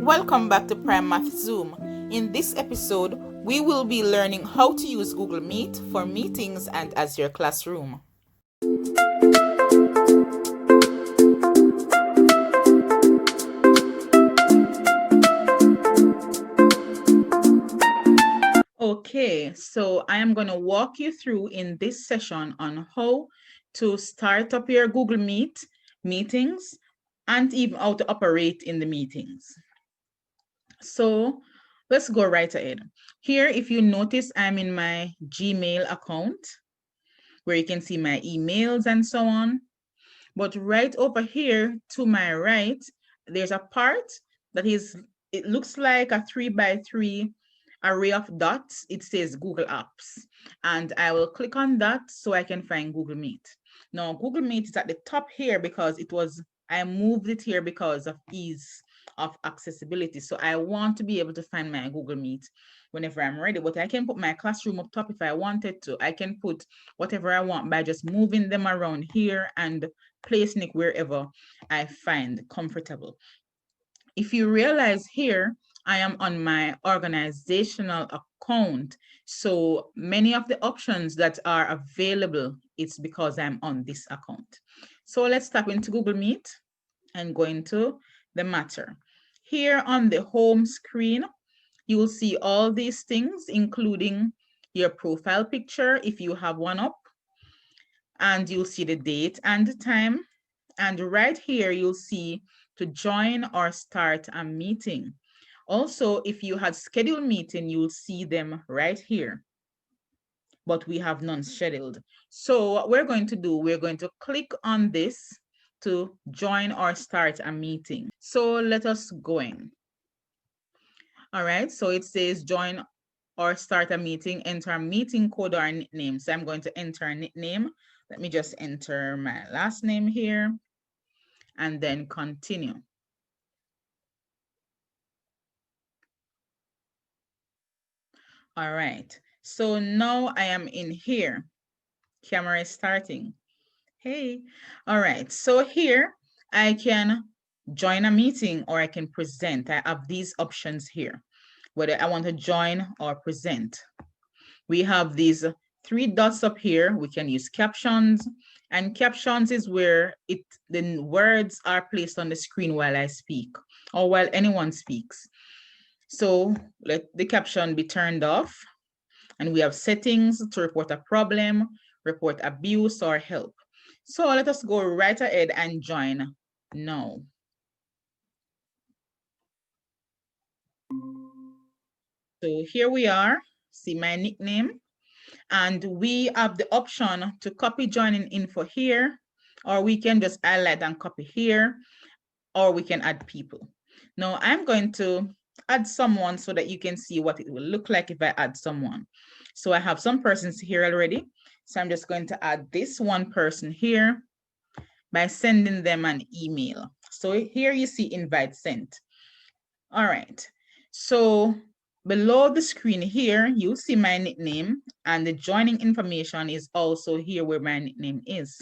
Welcome back to PriMath Zoom. In this episode, we will be learning how to use Google Meet for meetings and as your classroom. Okay, so I am going to walk you through in this session on how to start up your Google Meet meetings and even how to operate in the meetings. So let's go right ahead. Here, if you notice, I'm in my Gmail account where you can see my emails and so on. But right over here to my right, there's a part that it looks like a 3x3 array of dots. It says Google Apps. And I will click on that so I can find Google Meet. Now, Google Meet is at the top here because I moved it here because of ease of accessibility. So I want to be able to find my Google Meet whenever I'm ready, but I can put my classroom up top if I wanted to. I can put whatever I want by just moving them around here and placing it wherever I find comfortable. If you realize here, I am on my organizational account. So many of the options that are available, it's because I'm on this account. So let's tap into Google Meet and go into the matter. Here on the home screen, you will see all these things, including your profile picture, if you have one up, and you'll see the date and the time. And right here, you'll see to join or start a meeting. Also, if you had scheduled meeting, you'll see them right here, but we have none scheduled. So what we're going to do, we're going to click on this to join or start a meeting. So let us go in. All right, so it says join or start a meeting, enter a meeting code or a nickname. So I'm going to enter a nickname. Let me just enter my last name here and then continue. All right, so now I am in here. Camera is starting. Hey, all right, so here I can join a meeting or I can present. I have these options here, whether I want to join or present. We have these three dots up here. We can use captions, and captions is where the words are placed on the screen while I speak or while anyone speaks. So let the caption be turned off. And we have settings to report a problem, report abuse, or help. So let us go right ahead and join now. So here we are, see my nickname, and we have the option to copy joining info here, or we can just highlight and copy here, or we can add people. Now I'm going to add someone so that you can see what it will look like if I add someone. So I have some persons here already. So I'm just going to add this one person here by sending them an email. So here you see invite sent. All right, so below the screen here, you'll see my nickname, and the joining information is also here where my nickname is.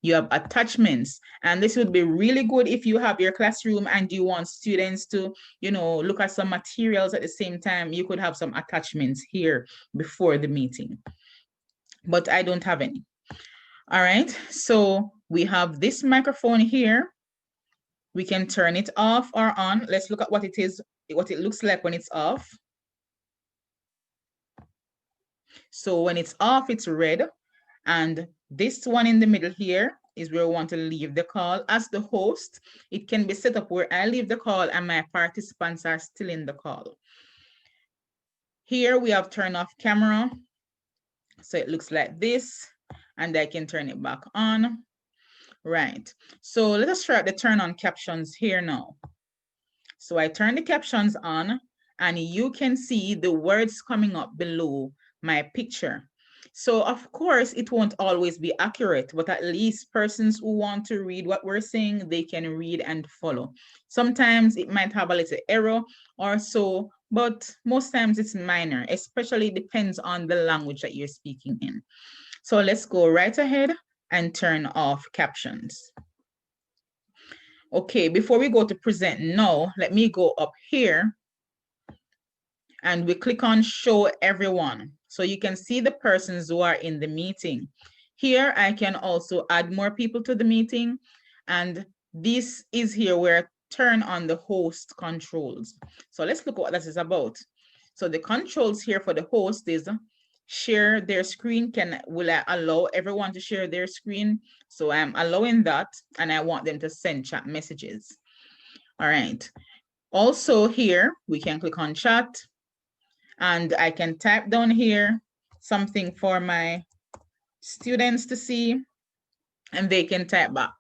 You have attachments, and this would be really good if you have your classroom and you want students to, look at some materials at the same time. You could have some attachments here before the meeting, but I don't have any. All right, so we have this microphone here. We can turn it off or on. Let's look at what it is, what it looks like when it's off. So when it's off, it's red. And this one in the middle here is where we want to leave the call. As the host, it can be set up where I leave the call and my participants are still in the call. Here we have turn off camera. So it looks like this, and I can turn it back on. Right, so let us try the turn on captions here now. So I turn the captions on, and you can see the words coming up below my picture. So of course, it won't always be accurate, but at least persons who want to read what we're saying, they can read and follow. Sometimes it might have a little error or so, but most times it's minor, especially depends on the language that you're speaking in. So let's go right ahead and turn off captions. Okay, before we go to present now, let me go up here and we click on show everyone. So you can see the persons who are in the meeting. Here, I can also add more people to the meeting. And this is here where I turn on the host controls. So let's look at what this is about. So the controls here for the host is share their screen. Will I allow everyone to share their screen? So I'm allowing that, and I want them to send chat messages. All right. Also here, we can click on chat, and I can type down here something for my students to see, and they can type back.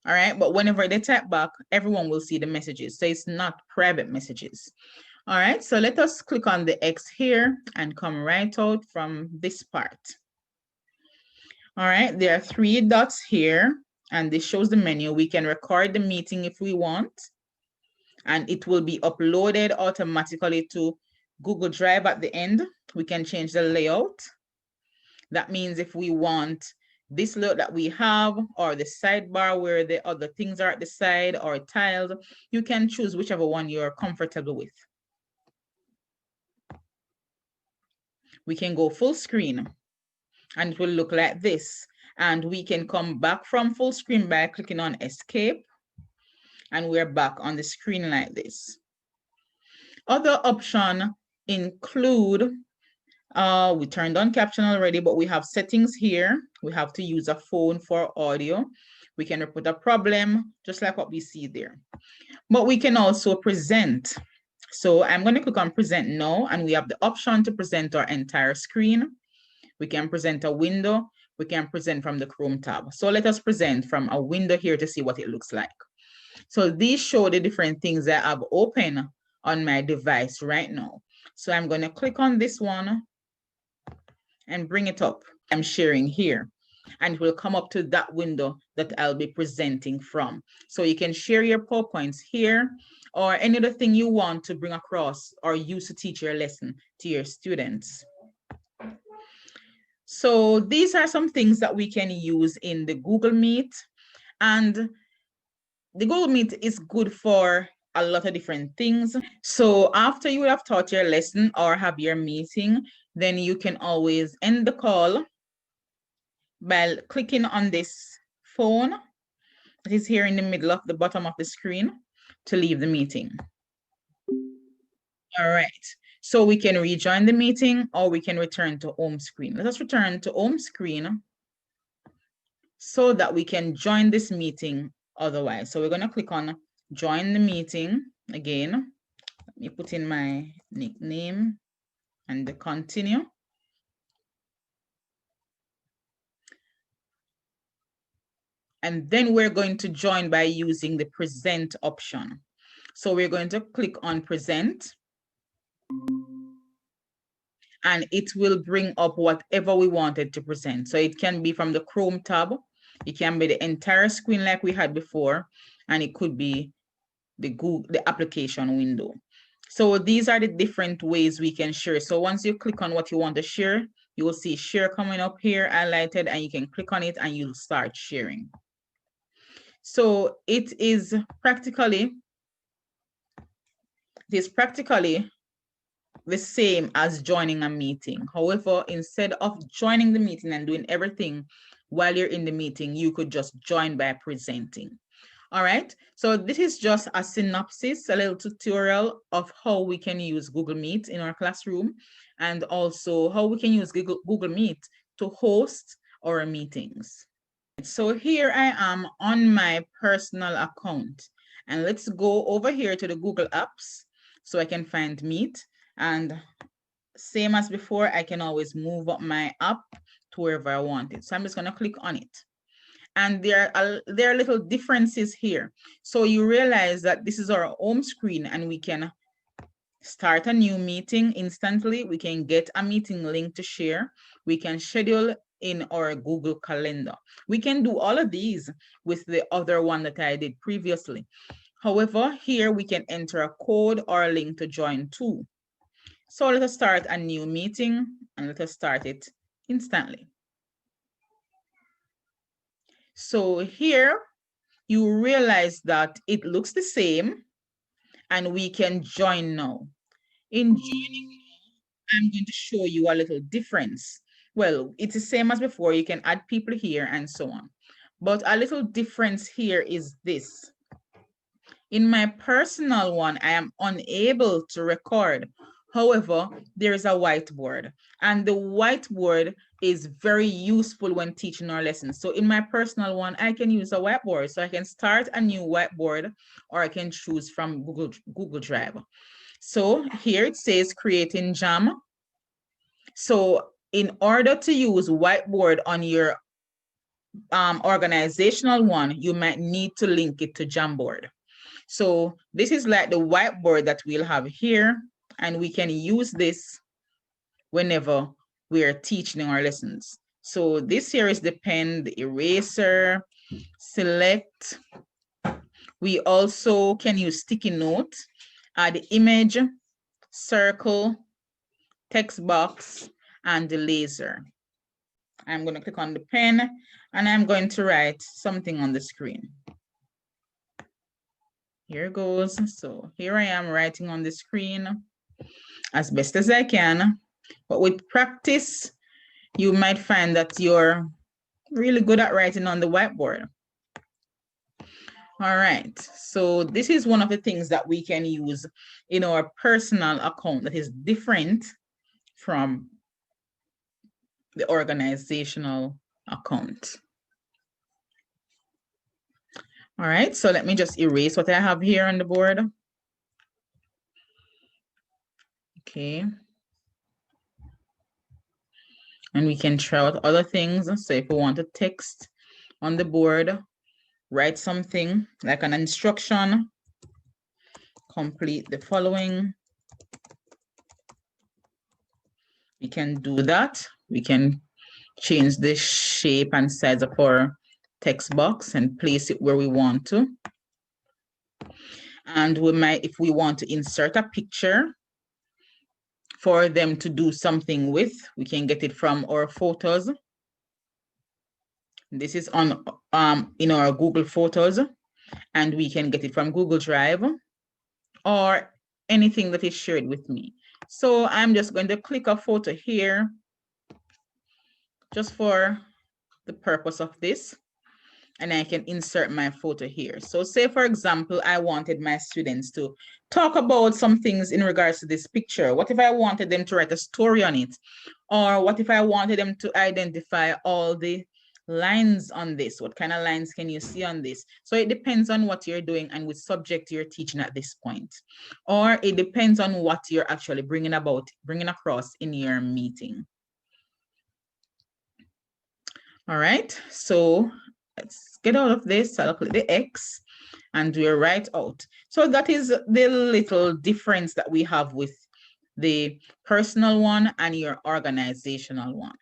All right, but whenever they type back, everyone will see the messages. So it's not private messages. All right, so let us click on the X here and come right out from this part. All right, there are 3 dots here, and this shows the menu. We can record the meeting if we want, and it will be uploaded automatically to Google Drive at the end. We can change the layout. That means if we want this layout that we have, or the sidebar where the other things are at the side, or tiled, you can choose whichever one you're comfortable with. We can go full screen, and it will look like this. And we can come back from full screen by clicking on escape, and we're back on the screen like this. Other options include, we turned on caption already, but we have settings here. We have to use a phone for audio. We can report a problem, just like what we see there. But we can also present. So I'm going to click on present now, and we have the option to present our entire screen. We can present a window. We can present from the Chrome tab. So let us present from a window here to see what it looks like. So these show the different things that I have open on my device right now. So I'm going to click on this one and bring it up. I'm sharing here, and it will come up to that window that I'll be presenting from. So you can share your PowerPoints here, or any other thing you want to bring across or use to teach your lesson to your students. So these are some things that we can use in the Google Meet, and the Google Meet is good for a lot of different things. So after you have taught your lesson or have your meeting, then you can always end the call by clicking on this phone that is here in the middle of the bottom of the screen to leave the meeting. All right, so we can rejoin the meeting, or we can return to home screen. Let us return to home screen so that we can join this meeting otherwise. So we're going to click on join the meeting again. Let me put in my nickname and the continue. And then we're going to join by using the present option. So we're going to click on present, and it will bring up whatever we wanted to present. So it can be from the Chrome tab, it can be the entire screen like we had before, and it could be the application window. So these are the different ways we can share. So once you click on what you want to share, you will see share coming up here highlighted, and you can click on it and you'll start sharing. So it is practically the same as joining a meeting. However, instead of joining the meeting and doing everything while you're in the meeting, you could just join by presenting. All right, so this is just a synopsis, a little tutorial of how we can use Google Meet in our classroom, and also how we can use Google Meet to host our meetings. So here I am on my personal account, and let's go over here to the Google Apps so I can find Meet. And same as before, I can always move up my app to wherever I want it. So I'm just going to click on it. And there are little differences here. So you realize that this is our home screen, and we can start a new meeting instantly. We can get a meeting link to share. We can schedule in our Google Calendar. We can do all of these with the other one that I did previously. However, here we can enter a code or a link to join too. So let us start a new meeting, and let us start it instantly. So here you realize that it looks the same and we can join now. In joining, I'm going to show you a little difference. Well, it's the same as before. You can add people here and so on. But a little difference here is this. In my personal one, I am unable to record. However, there is a whiteboard, and the whiteboard is very useful when teaching our lessons. So in my personal one, I can use a whiteboard. So I can start a new whiteboard, or I can choose from Google Drive. So here it says creating jam. So in order to use whiteboard on your organizational one, you might need to link it to Jamboard. So this is like the whiteboard that we'll have here, and we can use this whenever we are teaching our lessons. So this here is the pen, the eraser, select. We also can use sticky note, add image, circle, text box, and the laser. I'm going to click on the pen and I'm going to write something on the screen. Here goes. So here I am writing on the screen as best as I can. But with practice, you might find that you're really good at writing on the whiteboard. All right. So this is one of the things that we can use in our personal account that is different from the organizational account. All right, so let me just erase what I have here on the board. Okay. And we can try out other things. So if we want to text on the board, write something like an instruction, complete the following. We can do that. We can change the shape and size of our text box and place it where we want to. And we might, if we want to insert a picture for them to do something with, we can get it from our photos. This is on in our Google Photos, and we can get it from Google Drive or anything that is shared with me. So I'm just going to click a photo here just for the purpose of this, and I can insert my photo here. So say, for example, I wanted my students to talk about some things in regards to this picture. What if I wanted them to write a story on it? Or what if I wanted them to identify all the lines on this? What kind of lines can you see on this? So it depends on what you're doing and which subject you're teaching at this point. Or it depends on what you're actually bringing across in your meeting. All right, so let's get out of this. I'll click the X and we're right out. So that is the little difference that we have with the personal one and your organizational one.